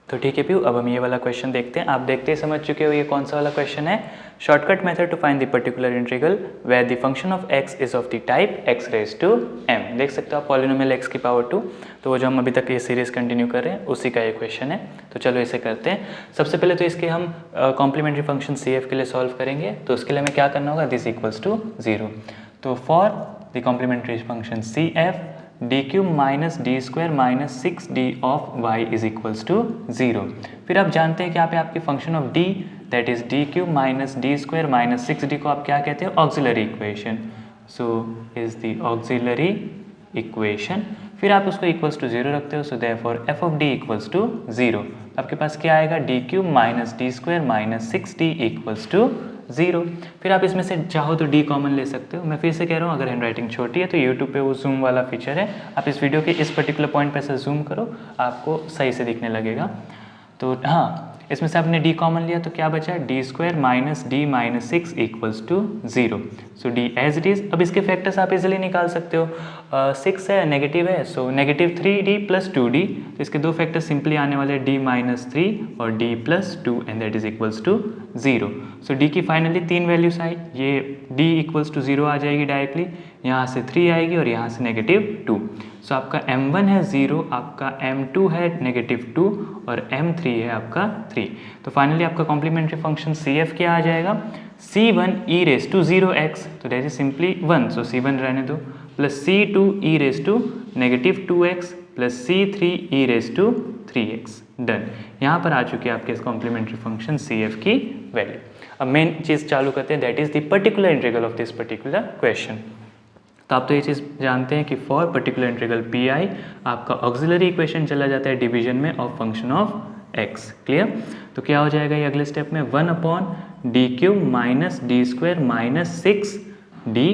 तो ठीक है प्यू, अब हम ये वाला क्वेश्चन देखते हैं। आप देखते ही समझ चुके हो ये कौन सा वाला क्वेश्चन है। Shortcut method to find the particular integral where the function of x is of the type x raise to m। देख सकते हो आप पॉलिनोमियल x की पावर 2। तो वो जो हम अभी तक ये सीरीज कंटिन्यू कर रहे हैं उसी का ये क्वेश्चन है। तो चलो इसे करते हैं। सबसे पहले तो इसके हम कॉम्प्लीमेंट्री फंक्शन CF के लिए सॉल्व करेंगे। तो उसके लिए हमें क्या करना होगा, दिस इक्वल्स टू 0। तो for the complementary function CF D cube minus D square minus 6d of y is equals to 0। फिर आप जानते हैं कि यहाँ पे आपकी function of d that is D cube minus D square minus 6d को आप क्या कहते हैं, auxiliary equation. So is the auxiliary equation. फिर आप उसको इक्वल्स टू 0 रखते हो। So therefore f of d equals to 0। आपके पास क्या आएगा, D cube minus D square minus 6d equals to 0। फिर आप इसमें से चाहो तो d कॉमन ले सकते हो। मैं फिर से कह रहा हूँ, अगर हैंडराइटिंग छोटी है तो यूट्यूब पे वो जूम वाला फीचर है, आप इस वीडियो के इस पर्टिकुलर पॉइंट पे से जूम करो, आपको सही से दिखने लगेगा। तो हाँ, इसमें से आपने d कॉमन लिया तो क्या बचा, D square minus D minus 6 equals to 0। So d as it is. अब इसके फैक्टर्स आप इजीली निकाल सकते हो। 6 है, नेगेटिव है, so negative 3d plus 2d। तो इसके दो फैक्टर सिंपली आने वाले d माइनस 3 और d plus 2 and that is equals to 0। So d की फाइनली 3 वैल्यूज आई। ये d इक्वल्स टू 0 आ जाएगी डायरेक्टली, यहाँ से 3 आएगी और यहाँ से नेगेटिव 2। सो आपका m1 है 0, आपका m2 है नेगेटिव 2 और m3 है आपका 3। तो फाइनली आपका कॉम्प्लीमेंट्री फंक्शन CF क्या आ जाएगा, c1 e raise to 0x, तो that is simply 1, so c1 रहने दो, plus c2 e raise to negative 2x plus c3 e raise to 3x। Done. यहाँ पर आ चुकी है आपके इस कॉम्प्लीमेंट्री फंक्शन CF की वैल्यू। अब मेन चीज़ चालू करते हैं, that is the particular integral of this particular question. तो आप तो ये चीज़ जानते हैं कि फॉर पर्टिकुलर इंटीग्रल PI आपका ऑक्सिलरी इक्वेशन चला जाता है डिवीजन में of function of x। Clear. तो क्या हो जाएगा ये अगले स्टेप में, 1 upon D cube minus D square minus 6d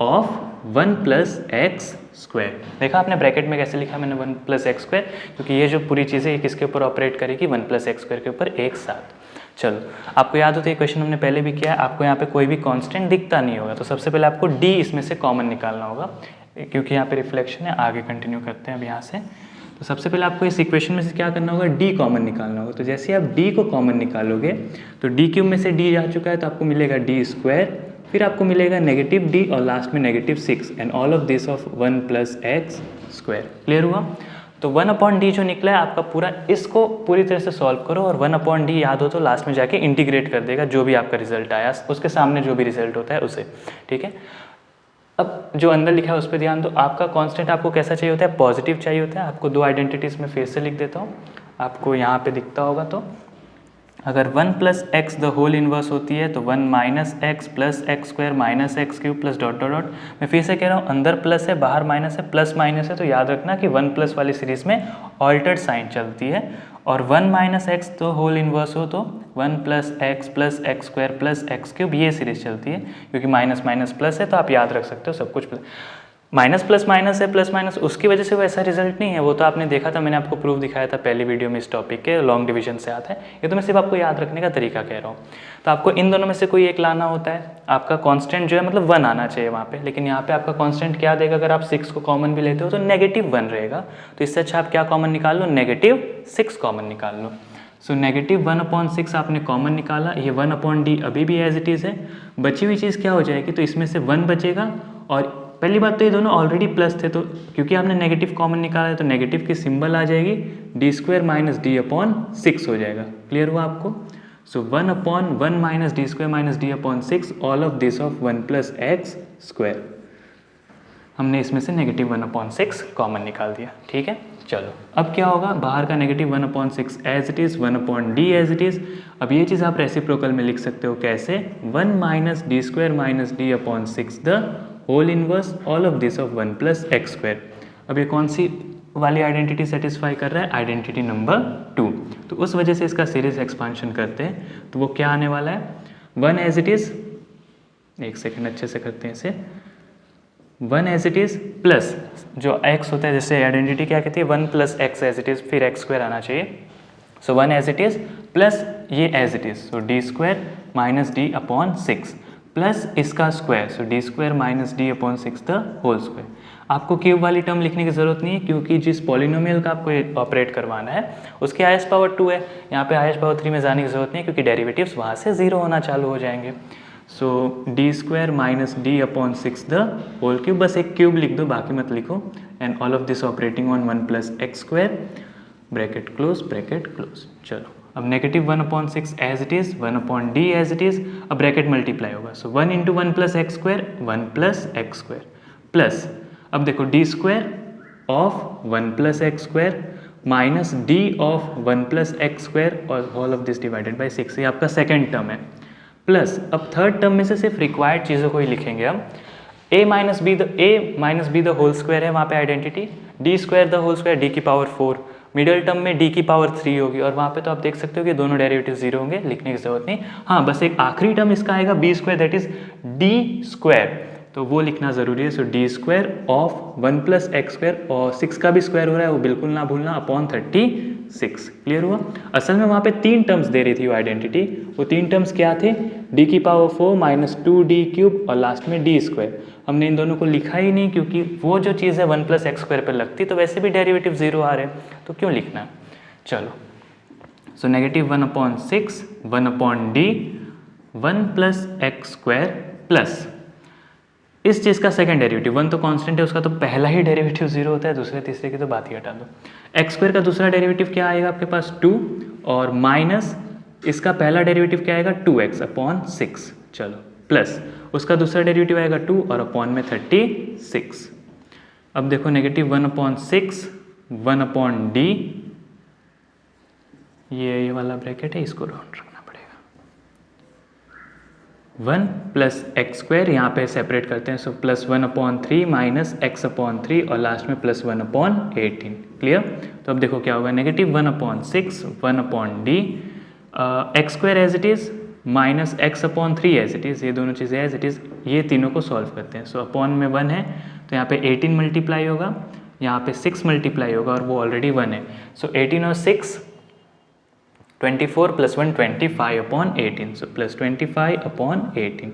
of 1 plus x square. देखा आपने ब्रैकेट में कैसे लिखा मैंने 1 प्लस एक्स स्क्वायर, क्योंकि ये जो पूरी चीज़ें किसके ऊपर ऑपरेट करेगी, 1 प्लस एक्स स्क्वायर के ऊपर एक साथ। चलो, आपको याद हो तो ये क्वेश्चन हमने पहले भी किया है। आपको यहाँ पे कोई भी कांस्टेंट दिखता नहीं होगा, तो सबसे पहले आपको d इसमें से कॉमन निकालना होगा, क्योंकि यहाँ पे रिफ्लेक्शन है। आगे कंटिन्यू करते हैं अब यहाँ से। तो सबसे पहले आपको इस इक्वेशन में से क्या करना होगा, d कॉमन निकालना होगा। तो जैसे आप d को कॉमन निकालोगे तो d क्यूब में से d जा चुका है, तो आपको मिलेगा d स्क्वायर, फिर आपको मिलेगा नेगेटिव d और लास्ट में negative 6 and all of this of 1 plus x square. Clear हुआ। तो 1 अपॉन डी जो निकला है आपका पूरा, इसको पूरी तरह से सॉल्व करो और 1 अपॉन डी याद हो तो लास्ट में जाके इंटीग्रेट कर देगा जो भी आपका रिजल्ट आया, उसके सामने जो भी रिजल्ट होता है उसे। ठीक है। अब जो अंदर लिखा है उस पर ध्यान दो। आपका कांस्टेंट आपको कैसा चाहिए होता है, पॉजिटिव चाहिए होता है। आपको दो आइडेंटिटीज में फिर से लिख देता हूँ, आपको यहाँ पे दिखता होगा। तो अगर 1 plus x the whole inverse होती है तो 1 minus x plus x square minus x cube plus dot dot dot. मैं फिर से कह रहा हूँ, अंदर प्लस है बाहर माइनस है, प्लस माइनस है, तो याद रखना कि 1 प्लस वाली सीरीज में ऑल्टर्ड साइन चलती है। और 1 माइनस एक्स तो होल इन्वर्स हो तो 1 plus x square plus x cube, ये सीरीज चलती है। क्योंकि माइनस माइनस प्लस है तो आप याद रख सकते हो सब कुछ माइनस प्लस माइनस है, प्लस माइनस, उसकी वजह से वो ऐसा रिजल्ट नहीं है। वो तो आपने देखा था, मैंने आपको प्रूफ दिखाया था पहली वीडियो में इस टॉपिक के, लॉन्ग डिवीजन से आता है। ये तो मैं सिर्फ आपको याद रखने का तरीका कह रहा हूँ। तो आपको इन दोनों में से कोई एक लाना होता है। आपका कांस्टेंट जो है मतलब 1 आना चाहिए वहाँ पे, लेकिन यहाँ पे आपका कांस्टेंट क्या देगा, अगर आप 6 को कॉमन भी लेते हो तो नेगेटिव 1 रहेगा। तो इससे अच्छा आप क्या कॉमन निकाल लो, नेगेटिव 6 कॉमन निकाल लो। सो नेगेटिव 1 अपॉन 6 आपने कॉमन निकाला, ये 1 अपॉन डी अभी भी एज इट इज़ है। बची हुई चीज़ क्या हो जाएगी, तो इसमें से 1 बचेगा। और पहली बात तो ये दोनों ऑलरेडी प्लस थे, तो क्योंकि आपने नेगेटिव कॉमन निकाला है तो नेगेटिव की सिंबल आ जाएगी, D square minus D upon 6 हो जाएगा। क्लियर हुआ आपको। सो 1 upon 1 minus D square minus D upon 6 all of this of 1 plus x square. हमने इसमें से नेगेटिव 1 अपॉन 6 कॉमन निकाल दिया। ठीक है। चलो, अब क्या होगा, बाहर का negative 1 upon 6 as it is, 1 upon D as it is. अब ये चीज़ आप रेसिप्रोकल में लिख सकते हो कैसे, 1 minus D square minus D upon 6 the whole inverse all of this of 1 plus x square. अब ये कौन सी वाली आइडेंटिटी सेटिस्फाई कर रहा है, आइडेंटिटी नंबर 2। तो उस वजह से इसका सीरीज एक्सपांशन करते हैं, तो वो क्या आने वाला है, 1 एज इट इज़, एक सेकेंड अच्छे से करते हैं इसे, 1 एज इट इज़ प्लस जो x होता है, जैसे आइडेंटिटी क्या कहती है, 1 plus x as it is, फिर एक्स स्क्वायर आना चाहिए। So 1 as it is plus ये as it is, so d square minus D upon 6 plus इसका square, so d square minus D upon 6 the whole square. आपको cube वाली term लिखने की ज़रूरत नहीं है, क्योंकि जिस पॉलिनोमियल का आपको ऑपरेट करवाना है उसकी हाईएस्ट पावर 2 है। यहाँ पे हाईएस्ट पावर 3 में जाने की ज़रूरत नहीं है, क्योंकि डेरिवेटिव्स वहाँ से 0 होना चालू हो जाएंगे। So d square minus D upon 6 the whole cube, बस एक क्यूब लिख दो, बाकी मत लिखो। And all of this operating on 1 plus x square, bracket close bracket close. चलो अब negative 1/6 as it is, 1/d as it is, अब ब्रैकेट मल्टीप्लाई होगा। So 1 into 1 plus x square, 1 plus x square, plus अब देखो d square of 1 plus x square minus d of 1 plus x square और whole of this divided by 6, ये आपका second term है। Plus अब third term में से सिर्फ रिक्वायर्ड चीज़ों को ही लिखेंगे हम। a minus B the whole square है वहाँ पे identity, D square the whole square D की पावर 4, मिडल टर्म में d की पावर 3 होगी, और वहाँ पे तो आप देख सकते हो कि दोनों डेरिवेटिव 0 होंगे, लिखने की जरूरत नहीं। हाँ, बस एक आखिरी टर्म इसका आएगा b square, that is d square, तो वो लिखना ज़रूरी है। सो d square of 1 plus x square, और 6 का भी स्क्वायर हो रहा है वो बिल्कुल ना भूलना, अपॉन 36। क्लियर हुआ? असल में वहाँ पे 3 टर्म्स दे रही थी वो आइडेंटिटी, वो 3 टर्म्स क्या थे? d की पावर 4 माइनस 2d क्यूब और लास्ट में d स्क्वायर। हमने इन दोनों को लिखा ही नहीं, क्योंकि वो जो चीज़ है 1 प्लस एक्स स्क्वायर पर लगती, तो वैसे भी डेरिवेटिव 0 आ रहे हैं, तो क्यों लिखना है। चलो, so negative 1/6 1/d 1 plus x square plus इस चीज़ का सेकंड डेरिवेटिव, 1 तो कांस्टेंट है उसका, तो पहला ही डेरिवेटिव 0 होता है, दूसरे तीसरे की तो बात ही हटा दो। एक्स स्क्वायर का दूसरा डेरिवेटिव क्या आएगा आपके पास? 2, और माइनस इसका पहला डेरिवेटिव क्या आएगा? 2x upon 6। चलो, प्लस उसका दूसरा डेरिवेटिव आएगा 2 और अपॉन में 36। अब देखो नेगेटिव 1/6 1/d, ये वाला ब्रैकेट है, इसको राउंड रखना पड़ेगा। 1 प्लस एक्स स्क्वायर यहाँ पे सेपरेट करते हैं, so plus 1/3 minus x upon 3 और लास्ट में प्लस 1/18। क्लियर? तो अब देखो क्या होगा, negative 1/6 1/d x square as it is minus x upon 3 as it is, ये दोनों चीज़ें एज इट इज़, ये तीनों को सॉल्व करते हैं। सो अपॉन में 1 है, तो यहाँ पे 18 मल्टीप्लाई होगा, यहाँ पे 6 मल्टीप्लाई होगा, और वो ऑलरेडी 1 है। सो 18 और 6 24 प्लस 1 25/18, सो प्लस 25/18।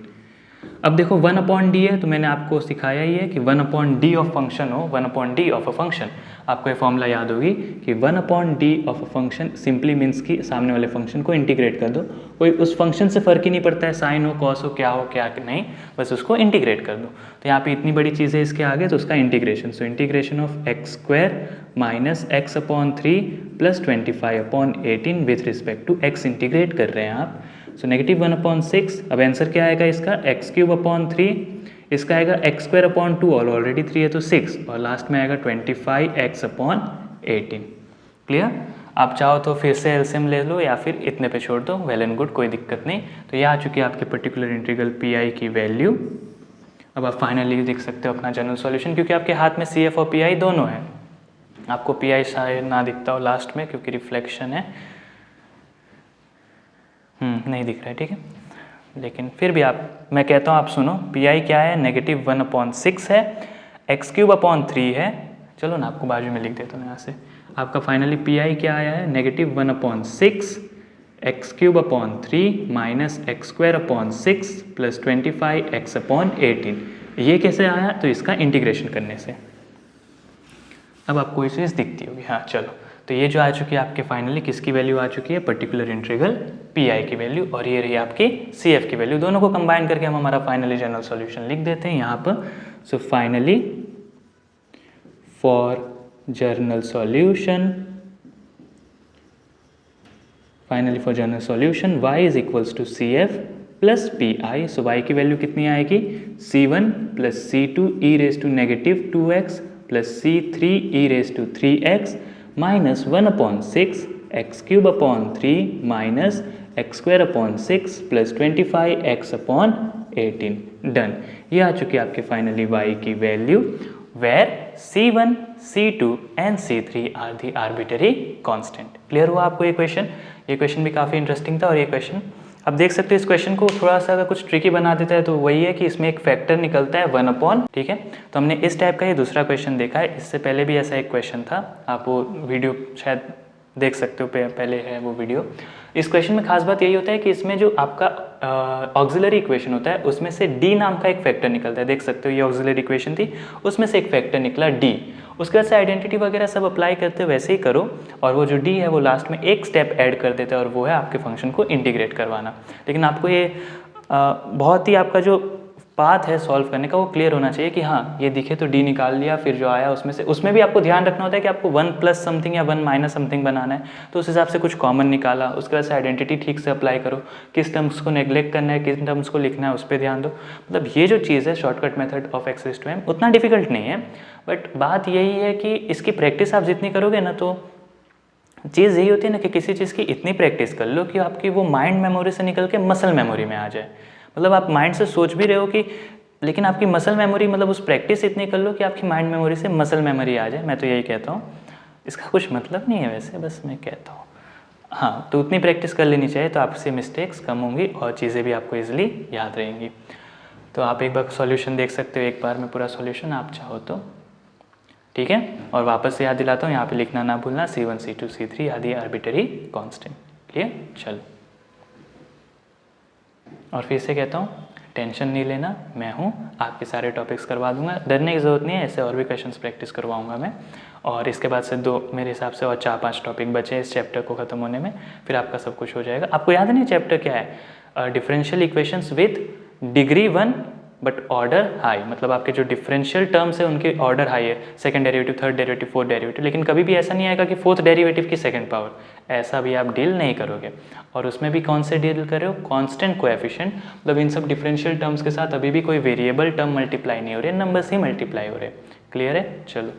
अब देखो 1/d है, तो मैंने आपको सिखाया ही है कि 1/d ऑफ फंक्शन हो, 1/d ऑफ अ फंक्शन, आपको ये फॉर्मूला याद होगी कि 1/d of a function simply means कि सामने वाले फंक्शन को इंटीग्रेट कर दो, कोई उस फंक्शन से फ़र्क ही नहीं पड़ता है, साइन हो कॉस हो क्या नहीं, बस उसको इंटीग्रेट कर दो। तो यहाँ पे इतनी बड़ी चीज़ है इसके आगे, तो उसका integration, so integration of x square minus x upon 3 plus 25/18 with respect to x integrate कर रहे हैं आप। सो नेगेटिव 1/6, अब आंसर क्या आएगा इसका? एक्स क्यूब अपॉन 3, इसका आएगा एक्स स्क्वायर अपॉन 2 और ऑलरेडी 3 है तो 6, और लास्ट में आएगा 25x/18। क्लियर? आप चाहो तो फिर से एलसीएम ले लो या फिर इतने पे छोड़ दो, वेल एंड गुड, कोई दिक्कत नहीं। तो ये आ चुकी है आपके पर्टिकुलर इंटीग्रल पी की वैल्यू। अब आप फाइनली देख सकते हो अपना जनरल सॉल्यूशन, क्योंकि आपके हाथ में CF और PI दोनों है। आपको PI शायद ना दिखता हो लास्ट में, क्योंकि रिफ्लेक्शन है, नहीं दिख रहा है, ठीक है। लेकिन फिर भी मैं कहता हूँ आप सुनो, PI क्या है? नेगेटिव 1/6 है, एक्स क्यूब अपॉन 3 है, चलो ना आपको बाजू में लिख देता हूँ यहाँ से। आपका फाइनली PI क्या आया है? Negative 1/6 x cube upon 3 minus x square upon 6 plus 25x/18। ये कैसे आया? तो इसका इंटीग्रेशन करने से। अब आपको ये चीज़ दिखती होगी। हाँ चलो, तो ये जो आ चुकी है आपके फाइनली किसकी वैल्यू आ चुकी है? पर्टिकुलर इंटीग्रल PI की वैल्यू, और ये रही आपकी CF की वैल्यू। दोनों को कंबाइन करके हम हमारा फाइनली जनरल सॉल्यूशन लिख देते हैं यहाँ पर। So finally for general solution y is equals to CF plus PI। So y की वैल्यू कितनी आएगी? C1 plus C2 e raise to negative 2x plus C3 e raise to 3x minus 1/6 x cube upon 3 minus x square upon 6 plus 25x/18। Done. ये आ चुकी है आपके finally y की value, where C1, C2 and C3 are the arbitrary constant. Clear हुआ आपको ये question? ये क्वेश्चन भी काफ़ी इंटरेस्टिंग था, और ये क्वेश्चन अब देख सकते हो इस क्वेश्चन को थोड़ा सा अगर कुछ ट्रिकी बना देता है तो वही है कि इसमें एक फैक्टर निकलता है 1/, ठीक है। तो हमने इस टाइप का ये दूसरा क्वेश्चन देखा है, इससे पहले भी ऐसा एक क्वेश्चन था, आप वो वीडियो शायद देख सकते हो, पहले है वो वीडियो। इस क्वेश्चन में खास बात यही होता है कि इसमें जो आपका ऑक्सिलरी इक्वेशन होता है उसमें से डी नाम का एक फैक्टर निकलता है। देख सकते हो ये ऑक्सिलरी इक्वेशन थी, उसमें से एक फैक्टर निकला डी। उसके बाद से आइडेंटिटी वगैरह सब अप्लाई करते हो वैसे ही करो, और वो जो डी है वो लास्ट में एक स्टेप ऐड कर देता है और वो है आपके फंक्शन को इंटीग्रेट करवाना। लेकिन आपको ये बहुत ही आपका जो पाथ है सॉल्व करने का वो क्लियर होना चाहिए कि हाँ ये दिखे तो डी निकाल लिया, फिर जो आया उसमें से, उसमें भी आपको ध्यान रखना होता है कि आपको 1 प्लस समथिंग या 1 माइनस समथिंग बनाना है, तो उस हिसाब से कुछ कॉमन निकाला, उसके बाद से आइडेंटिटी ठीक से अप्लाई करो, किस टर्म्स को नेग्लेक्ट करना है, किस टर्म्स को लिखना है उस पर ध्यान दो। मतलब ये जो चीज़ है shortcut method of x raise to m उतना डिफिकल्ट नहीं है, बट बात यही है कि इसकी प्रैक्टिस आप जितनी करोगे ना, तो चीज़ यही होती है ना कि किसी चीज़ की इतनी प्रैक्टिस कर लो कि आपकी वो माइंड मेमोरी से निकल के मसल मेमोरी में आ जाए। मतलब आप माइंड से सोच भी रहे हो कि, लेकिन आपकी मसल मेमोरी, मतलब उस प्रैक्टिस इतनी कर लो कि आपकी माइंड मेमोरी से मसल मेमोरी आ जाए। मैं तो यही कहता हूँ, इसका कुछ मतलब नहीं है वैसे, बस मैं कहता हूँ। हाँ, तो उतनी प्रैक्टिस कर लेनी चाहिए तो आपसे मिस्टेक्स कम होंगी और चीज़ें भी आपको ईजिली याद रहेंगी। तो आप एक बार सॉल्यूशन देख सकते हो, एक बार में पूरा सॉल्यूशन आप चाहो तो, ठीक है। और वापस से याद दिलाता हूँ, यहाँ पे लिखना ना भूलना C1 C2 C3 आदि आर्बिट्ररी कांस्टेंट। क्लियर? चलो, और फिर से कहता हूँ टेंशन नहीं लेना, मैं हूँ, आपके सारे टॉपिक्स करवा दूंगा, डरने की ज़रूरत नहीं है। ऐसे और भी क्वेश्चंस प्रैक्टिस करवाऊंगा मैं। और इसके बाद से मेरे हिसाब से और 4-5 टॉपिक बचे हैं इस चैप्टर को ख़त्म होने में, फिर आपका सब कुछ हो जाएगा। आपको याद नहीं चैप्टर क्या है? Differential equations with degree 1 but order high. मतलब आपके जो डिफरेंशियल टर्म्स है उनके ऑर्डर हाई है, second derivative, third derivative, fourth derivative. लेकिन कभी भी ऐसा नहीं आएगा कि फोर्थ डेरिवेटिव की सेकंड पावर, ऐसा भी आप डील नहीं करोगे। और उसमें भी कौन से डील कर रहे हो? Constant coefficient. मतलब इन सब डिफरेंशियल टर्म्स के साथ अभी भी कोई वेरिएबल टर्म मल्टीप्लाई नहीं हो रहे, नंबर्स ही मल्टीप्लाई हो रहे। क्लियर है? चलो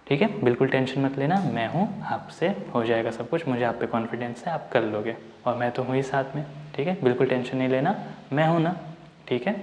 ठीक है, बिल्कुल टेंशन मत लेना, मैं हूँ, आपसे हो जाएगा सब कुछ, मुझे आप पे कॉन्फिडेंस है, आप कर लोगे, और मैं तो हूँ ही साथ में। ठीक है, बिल्कुल टेंशन नहीं लेना, मैं हूँ ना। ठीक है।